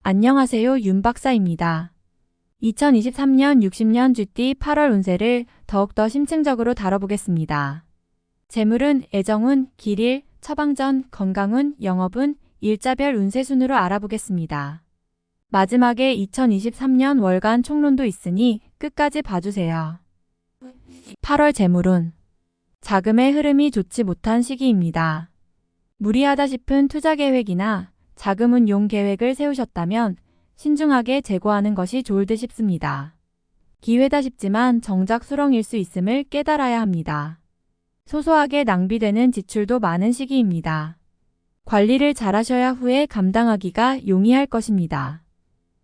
안녕하세요, 윤 박사입니다. 2023년 60년 쥐띠 8월 운세를 더욱더 심층적으로 다뤄보겠습니다. 재물운, 애정운, 길일, 처방전, 건강운, 영업운, 일자별 운세 순으로 알아보겠습니다. 마지막에 2023년 월간 총론도 있으니 끝까지 봐주세요. 8월 재물운. 자금의 흐름이 좋지 못한 시기입니다. 무리하다 싶은 투자 계획이나 자금운용 계획을 세우셨다면 신중하게 재고하는 것이 좋을 듯 싶습니다. 기회다 싶지만 정작 수렁일 수 있음을 깨달아야 합니다. 소소하게 낭비되는 지출도 많은 시기입니다. 관리를 잘하셔야 후에 감당하기가 용이할 것입니다.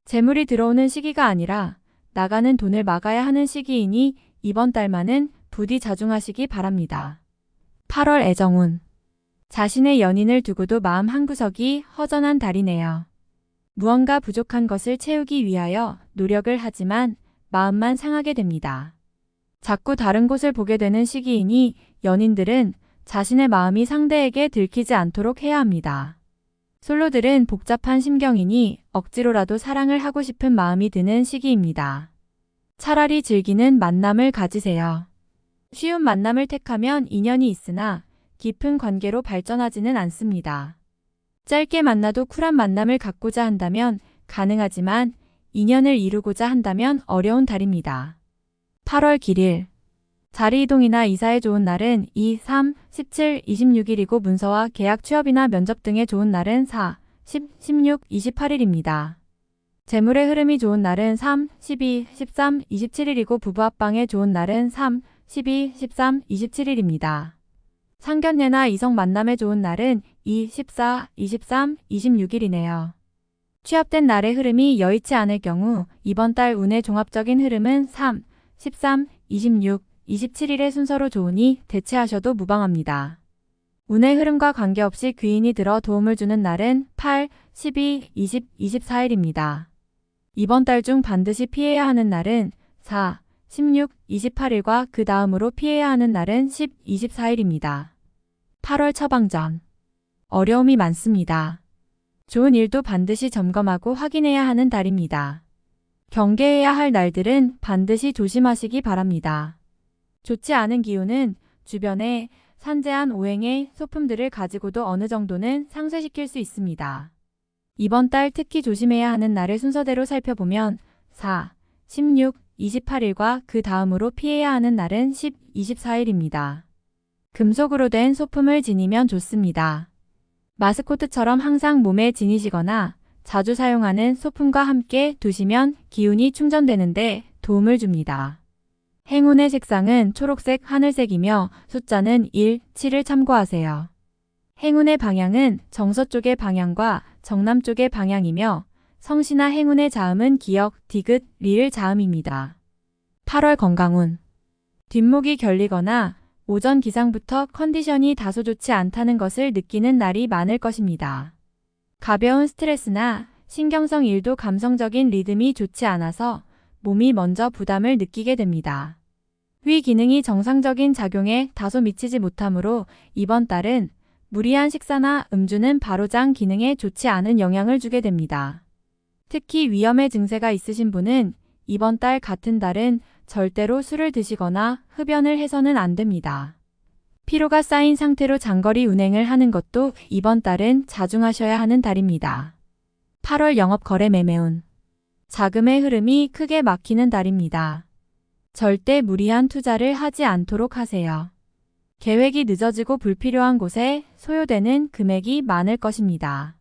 재물이 들어오는 시기가 아니라 나가는 돈을 막아야 하는 시기이니 이번 달만은 부디 자중하시기 바랍니다. 8월 애정운. 자신의 연인을 두고도 마음 한구석이 허전한 달이네요. 무언가 부족한 것을 채우기 위하여 노력을 하지만 마음만 상하게 됩니다. 자꾸 다른 곳을 보게 되는 시기이니 연인들은 자신의 마음이 상대에게 들키지 않도록 해야 합니다. 솔로들은 복잡한 심경이니 억지로라도 사랑을 하고 싶은 마음이 드는 시기입니다. 차라리 즐기는 만남을 가지세요. 쉬운 만남을 택하면 인연이 있으나 깊은 관계로 발전하지는 않습니다. 짧게 만나도 쿨한 만남을 갖고자 한다면 가능하지만 인연을 이루고자 한다면 어려운 달입니다. 8월 길일. 자리 이동이나 이사에 좋은 날은 2, 3, 17, 26일이고 문서와 계약 취업이나 면접 등에 좋은 날은 4, 10, 16, 28일입니다. 재물의 흐름이 좋은 날은 3, 12, 13, 27일이고 부부 합방에 좋은 날은 3, 12, 13, 27일입니다. 상견례나 이성 만남에 좋은 날은 2, 14, 23, 26일이네요. 취업된 날의 흐름이 여의치 않을 경우 이번 달 운의 종합적인 흐름은 3, 13, 26, 27일의 순서로 좋으니 대체하셔도 무방합니다. 운의 흐름과 관계없이 귀인이 들어 도움을 주는 날은 8, 12, 20, 24일입니다. 이번 달 중 반드시 피해야 하는 날은 4, 16, 28일과 그 다음으로 피해야 하는 날은 10, 24일입니다. 8월 처방전. 어려움이 많습니다. 좋은 일도 반드시 점검하고 확인해야 하는 달입니다. 경계해야 할 날들은 반드시 조심하시기 바랍니다. 좋지 않은 기운은 주변에 산재한 오행의 소품들을 가지고도 어느 정도는 상쇄시킬 수 있습니다. 이번 달 특히 조심해야 하는 날을 순서대로 살펴보면 4, 16, 28일과 그 다음으로 피해야 하는 날은 10, 24일입니다. 금속으로 된 소품을 지니면 좋습니다. 마스코트처럼 항상 몸에 지니시거나 자주 사용하는 소품과 함께 두시면 기운이 충전되는데 도움을 줍니다. 행운의 색상은 초록색, 하늘색이며 숫자는 1, 7을 참고하세요. 행운의 방향은 정서쪽의 방향과 정남쪽의 방향이며 성씨나 행운의 자음은 기역, 디귿, 리을 자음입니다. 8월 건강운. 뒷목이 결리거나 오전 기상부터 컨디션이 다소 좋지 않다는 것을 느끼는 날이 많을 것입니다. 가벼운 스트레스나 신경성 일도 감성적인 리듬이 좋지 않아서 몸이 먼저 부담을 느끼게 됩니다. 위 기능이 정상적인 작용에 다소 미치지 못하므로 이번 달은 무리한 식사나 음주는 바로장 기능에 좋지 않은 영향을 주게 됩니다. 특히 위험의 증세가 있으신 분은 이번 달 같은 달은 절대로 술을 드시거나 흡연을 해서는 안 됩니다. 피로가 쌓인 상태로 장거리 운행을 하는 것도 이번 달은 자중하셔야 하는 달입니다. 8월 영업 거래 매매운. 자금의 흐름이 크게 막히는 달입니다. 절대 무리한 투자를 하지 않도록 하세요. 계획이 늦어지고 불필요한 곳에 소요되는 금액이 많을 것입니다.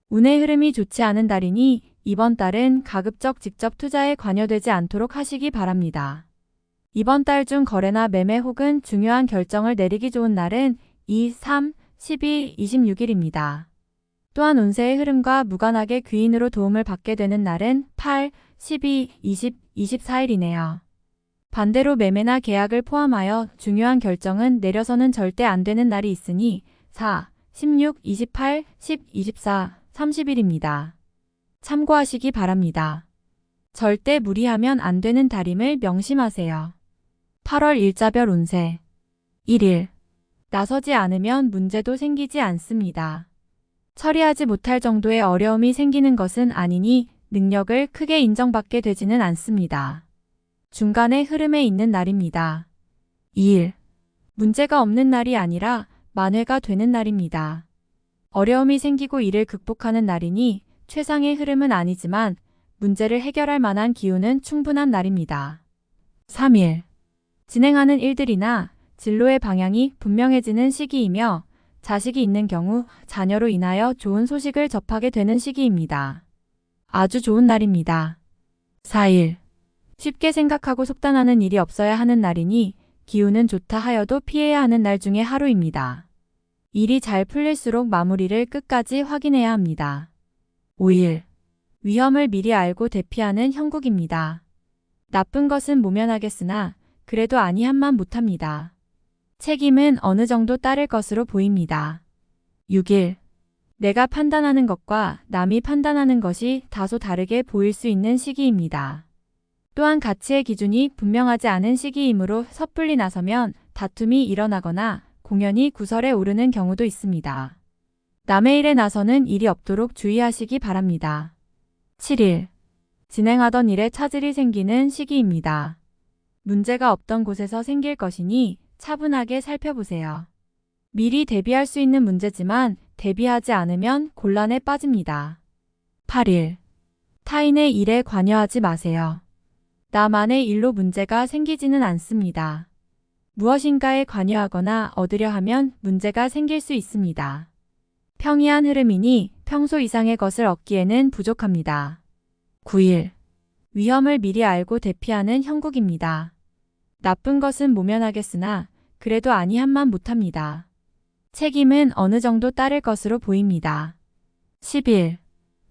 운의 흐름이 좋지 않은 달이니 이번 달은 가급적 직접 투자에 관여되지 않도록 하시기 바랍니다. 이번 달 중 거래나 매매 혹은 중요한 결정을 내리기 좋은 날은 2, 3, 12, 26일입니다. 또한 운세의 흐름과 무관하게 귀인으로 도움을 받게 되는 날은 8, 12, 20, 24일이네요. 반대로 매매나 계약을 포함하여 중요한 결정은 내려서는 절대 안 되는 날이 있으니 4, 16, 28, 10, 24, 30일입니다. 참고하시기 바랍니다. 절대 무리하면 안 되는 달임을 명심하세요. 8월 일자별 운세. 1일. 나서지 않으면 문제도 생기지 않습니다. 처리하지 못할 정도의 어려움이 생기는 것은 아니니 능력을 크게 인정받게 되지는 않습니다. 중간의 흐름에 있는 날입니다. 2일. 문제가 없는 날이 아니라 만회가 되는 날입니다. 어려움이 생기고 이를 극복하는 날이니 최상의 흐름은 아니지만 문제를 해결할 만한 기운은 충분한 날입니다. 3일. 진행하는 일들이나 진로의 방향이 분명해지는 시기이며 자식이 있는 경우 자녀로 인하여 좋은 소식을 접하게 되는 시기입니다. 아주 좋은 날입니다. 4일. 쉽게 생각하고 속단하는 일이 없어야 하는 날이니 기운은 좋다 하여도 피해야 하는 날 중에 하루입니다. 일이 잘 풀릴수록 마무리를 끝까지 확인해야 합니다. 5일. 위험을 미리 알고 대피하는 형국입니다. 나쁜 것은 모면하겠으나 그래도 아니함만 못합니다. 책임은 어느 정도 따를 것으로 보입니다. 6일. 내가 판단하는 것과 남이 판단하는 것이 다소 다르게 보일 수 있는 시기입니다. 또한 가치의 기준이 분명하지 않은 시기이므로 섣불리 나서면 다툼이 일어나거나 공연이 구설에 오르는 경우도 있습니다. 남의 일에 나서는 일이 없도록 주의하시기 바랍니다. 7일. 진행하던 일에 차질이 생기는 시기입니다. 문제가 없던 곳에서 생길 것이니 차분하게 살펴보세요. 미리 대비할 수 있는 문제지만 대비하지 않으면 곤란에 빠집니다. 8일. 타인의 일에 관여하지 마세요. 나만의 일로 문제가 생기지는 않습니다. 무엇인가에 관여하거나 얻으려 하면 문제가 생길 수 있습니다. 평이한 흐름이니 평소 이상의 것을 얻기에는 부족합니다. 9일. 위험을 미리 알고 대피하는 형국입니다. 나쁜 것은 모면하겠으나 그래도 아니함만 못합니다. 책임은 어느 정도 따를 것으로 보입니다. 10일.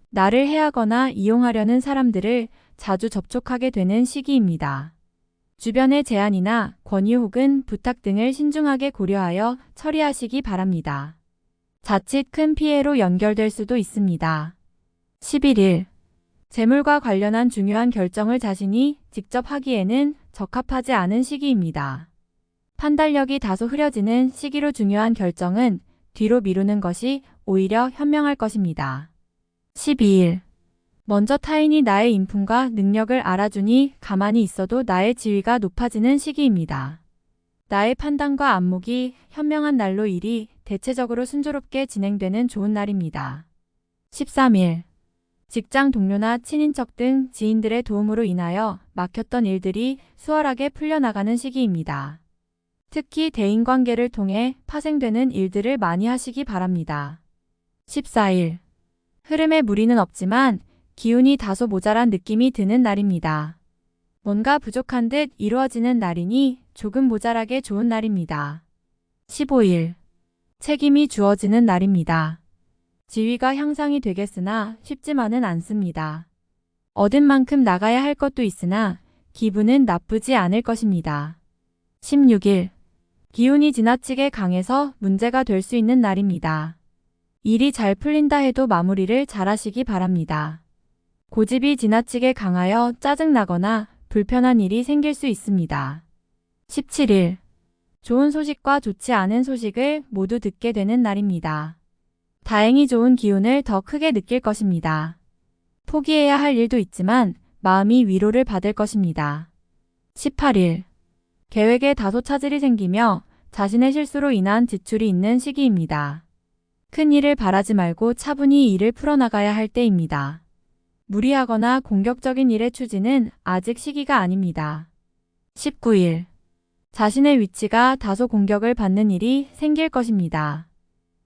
나를 해하거나 이용하려는 사람들을 자주 접촉하게 되는 시기입니다. 주변의 제안이나 권유 혹은 부탁 등을 신중하게 고려하여 처리하시기 바랍니다. 자칫 큰 피해로 연결될 수도 있습니다. 11일. 재물과 관련한 중요한 결정을 자신이 직접 하기에는 적합하지 않은 시기입니다. 판단력이 다소 흐려지는 시기로 중요한 결정은 뒤로 미루는 것이 오히려 현명할 것입니다. 12일. 먼저 타인이 나의 인품과 능력을 알아주니 가만히 있어도 나의 지위가 높아지는 시기입니다. 나의 판단과 안목이 현명한 날로 일이 대체적으로 순조롭게 진행되는 좋은 날입니다. 13일. 직장 동료나 친인척 등 지인들의 도움으로 인하여 막혔던 일들이 수월하게 풀려나가는 시기입니다. 특히 대인관계를 통해 파생되는 일들을 많이 하시기 바랍니다. 14일. 흐름에 무리는 없지만 기운이 다소 모자란 느낌이 드는 날입니다. 뭔가 부족한 듯 이루어지는 날이니 조금 모자라게 좋은 날입니다. 15일. 책임이 주어지는 날입니다. 지위가 향상이 되겠으나 쉽지만은 않습니다. 얻은 만큼 나가야 할 것도 있으나 기분은 나쁘지 않을 것입니다. 16일. 기운이 지나치게 강해서 문제가 될 수 있는 날입니다. 일이 잘 풀린다 해도 마무리를 잘하시기 바랍니다. 고집이 지나치게 강하여 짜증나거나 불편한 일이 생길 수 있습니다. 17일. 좋은 소식과 좋지 않은 소식을 모두 듣게 되는 날입니다. 다행히 좋은 기운을 더 크게 느낄 것입니다. 포기해야 할 일도 있지만 마음이 위로를 받을 것입니다. 18일. 계획에 다소 차질이 생기며 자신의 실수로 인한 지출이 있는 시기입니다. 큰 일을 바라지 말고 차분히 일을 풀어나가야 할 때입니다. 무리하거나 공격적인 일의 추진은 아직 시기가 아닙니다. 19일. 자신의 위치가 다소 공격을 받는 일이 생길 것입니다.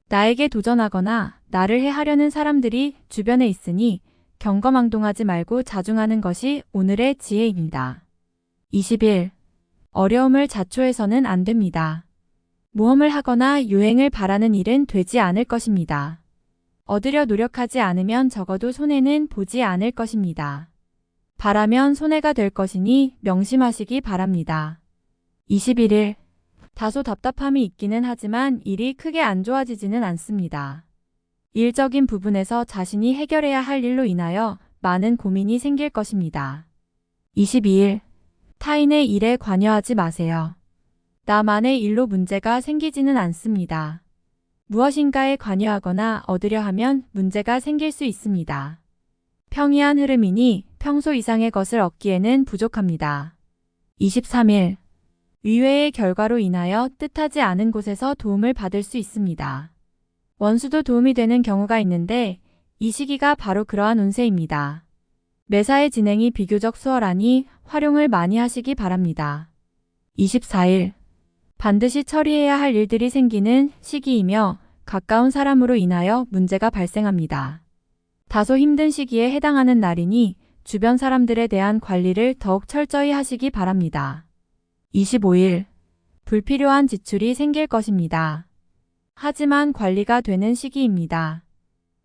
나에게 도전하거나 나를 해하려는 사람들이 주변에 있으니 경거망동하지 말고 자중하는 것이 오늘의 지혜입니다. 20일. 어려움을 자초해서는 안 됩니다. 모험을 하거나 유행을 바라는 일은 되지 않을 것입니다. 얻으려 노력하지 않으면 적어도 손해는 보지 않을 것입니다. 바라면 손해가 될 것이니 명심하시기 바랍니다. 21일. 다소 답답함이 있기는 하지만 일이 크게 안 좋아지지는 않습니다. 일적인 부분에서 자신이 해결해야 할 일로 인하여 많은 고민이 생길 것입니다. 22일. 타인의 일에 관여하지 마세요. 나만의 일로 문제가 생기지는 않습니다. 무엇인가에 관여하거나 얻으려 하면 문제가 생길 수 있습니다. 평이한 흐름이니 평소 이상의 것을 얻기에는 부족합니다. 23일. 의외의 결과로 인하여 뜻하지 않은 곳에서 도움을 받을 수 있습니다. 원수도 도움이 되는 경우가 있는데 이 시기가 바로 그러한 운세입니다. 매사의 진행이 비교적 수월하니 활용을 많이 하시기 바랍니다. 24일. 반드시 처리해야 할 일들이 생기는 시기이며 가까운 사람으로 인하여 문제가 발생합니다. 다소 힘든 시기에 해당하는 날이니 주변 사람들에 대한 관리를 더욱 철저히 하시기 바랍니다. 25일. 불필요한 지출이 생길 것입니다. 하지만 관리가 되는 시기입니다.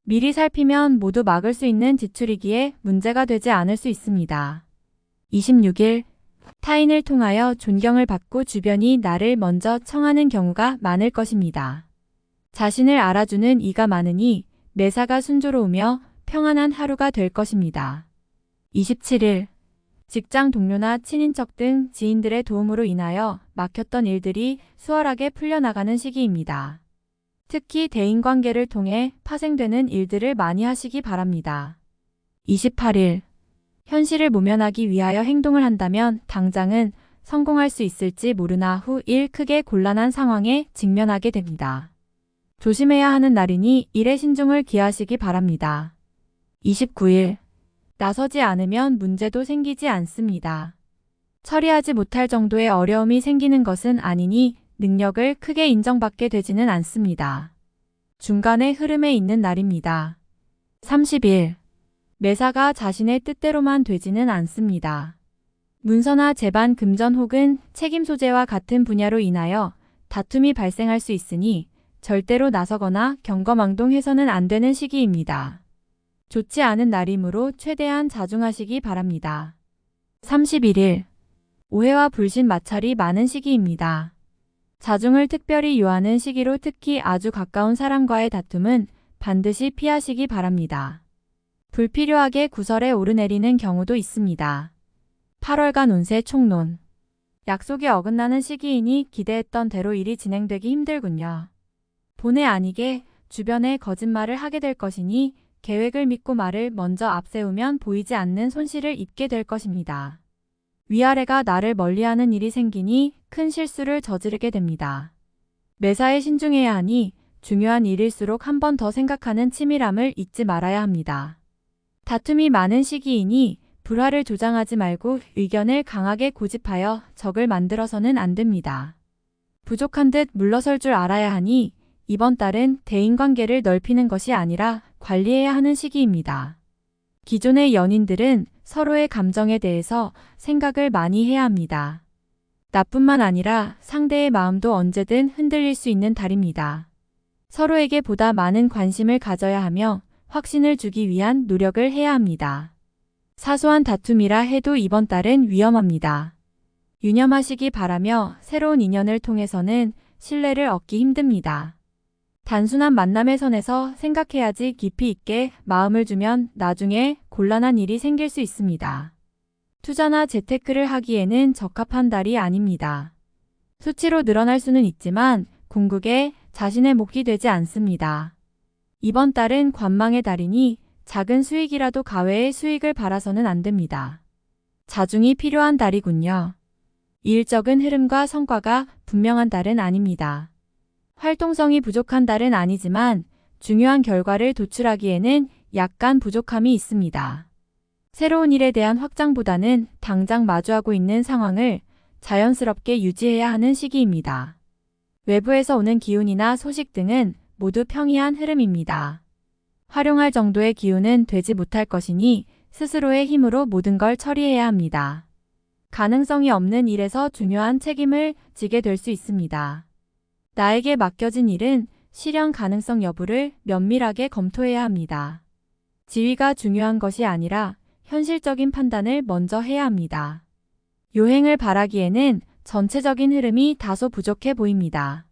미리 살피면 모두 막을 수 있는 지출이기에 문제가 되지 않을 수 있습니다. 26일. 타인을 통하여 존경을 받고 주변이 나를 먼저 청하는 경우가 많을 것입니다. 자신을 알아주는 이가 많으니 매사가 순조로우며 평안한 하루가 될 것입니다. 27일. 직장 동료나 친인척 등 지인들의 도움으로 인하여 막혔던 일들이 수월하게 풀려나가는 시기입니다. 특히 대인관계를 통해 파생되는 일들을 많이 하시기 바랍니다. 28일. 현실을 모면하기 위하여 행동을 한다면 당장은 성공할 수 있을지 모르나 후 일 크게 곤란한 상황에 직면하게 됩니다. 조심해야 하는 날이니 일에 신중을 기하시기 바랍니다. 29일. 나서지 않으면 문제도 생기지 않습니다. 처리하지 못할 정도의 어려움이 생기는 것은 아니니 능력을 크게 인정받게 되지는 않습니다. 중간의 흐름에 있는 날입니다. 30일. 매사가 자신의 뜻대로만 되지는 않습니다. 문서나 제반 금전 혹은 책임 소재와 같은 분야로 인하여 다툼이 발생할 수 있으니 절대로 나서거나 경거망동해서는 안 되는 시기입니다. 좋지 않은 날이므로 최대한 자중하시기 바랍니다. 31일. 오해와 불신 마찰이 많은 시기입니다. 자중을 특별히 요하는 시기로 특히 아주 가까운 사람과의 다툼은 반드시 피하시기 바랍니다. 불필요하게 구설에 오르내리는 경우도 있습니다. 8월간 운세 총론. 약속이 어긋나는 시기이니 기대했던 대로 일이 진행되기 힘들군요. 본의 아니게 주변에 거짓말을 하게 될 것이니 계획을 믿고 말을 먼저 앞세우면 보이지 않는 손실을 입게 될 것입니다. 위아래가 나를 멀리하는 일이 생기니 큰 실수를 저지르게 됩니다. 매사에 신중해야 하니 중요한 일일수록 한 번 더 생각하는 치밀함을 잊지 말아야 합니다. 다툼이 많은 시기이니 불화를 조장하지 말고 의견을 강하게 고집하여 적을 만들어서는 안 됩니다. 부족한 듯 물러설 줄 알아야 하니 이번 달은 대인관계를 넓히는 것이 아니라 관리해야 하는 시기입니다. 기존의 연인들은 서로의 감정에 대해서 생각을 많이 해야 합니다. 나뿐만 아니라 상대의 마음도 언제든 흔들릴 수 있는 달입니다. 서로에게 보다 많은 관심을 가져야 하며 확신을 주기 위한 노력을 해야 합니다. 사소한 다툼이라 해도 이번 달은 위험합니다. 유념하시기 바라며 새로운 인연을 통해서는 신뢰를 얻기 힘듭니다. 단순한 만남의 선에서 생각해야지 깊이 있게 마음을 주면 나중에 곤란한 일이 생길 수 있습니다. 투자나 재테크를 하기에는 적합한 달이 아닙니다. 수치로 늘어날 수는 있지만 궁극에 자신의 목이 되지 않습니다. 이번 달은 관망의 달이니 작은 수익이라도 가외의 수익을 바라서는 안 됩니다. 자중이 필요한 달이군요. 일적인 흐름과 성과가 분명한 달은 아닙니다. 활동성이 부족한 달은 아니지만 중요한 결과를 도출하기에는 약간 부족함이 있습니다. 새로운 일에 대한 확장보다는 당장 마주하고 있는 상황을 자연스럽게 유지해야 하는 시기입니다. 외부에서 오는 기운이나 소식 등은 모두 평이한 흐름입니다. 활용할 정도의 기운은 되지 못할 것이니 스스로의 힘으로 모든 걸 처리해야 합니다. 가능성이 없는 일에서 중요한 책임을 지게 될 수 있습니다. 나에게 맡겨진 일은 실현 가능성 여부를 면밀하게 검토해야 합니다. 지위가 중요한 것이 아니라 현실적인 판단을 먼저 해야 합니다. 요행을 바라기에는 전체적인 흐름이 다소 부족해 보입니다.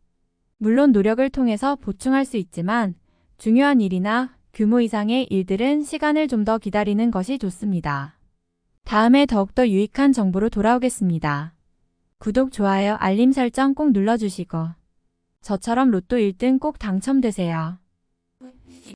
물론 노력을 통해서 보충할 수 있지만 중요한 일이나 규모 이상의 일들은 시간을 좀 더 기다리는 것이 좋습니다. 다음에 더욱더 유익한 정보로 돌아오겠습니다. 구독, 좋아요, 알림 설정 꼭 눌러주시고 저처럼 로또 1등 꼭 당첨되세요.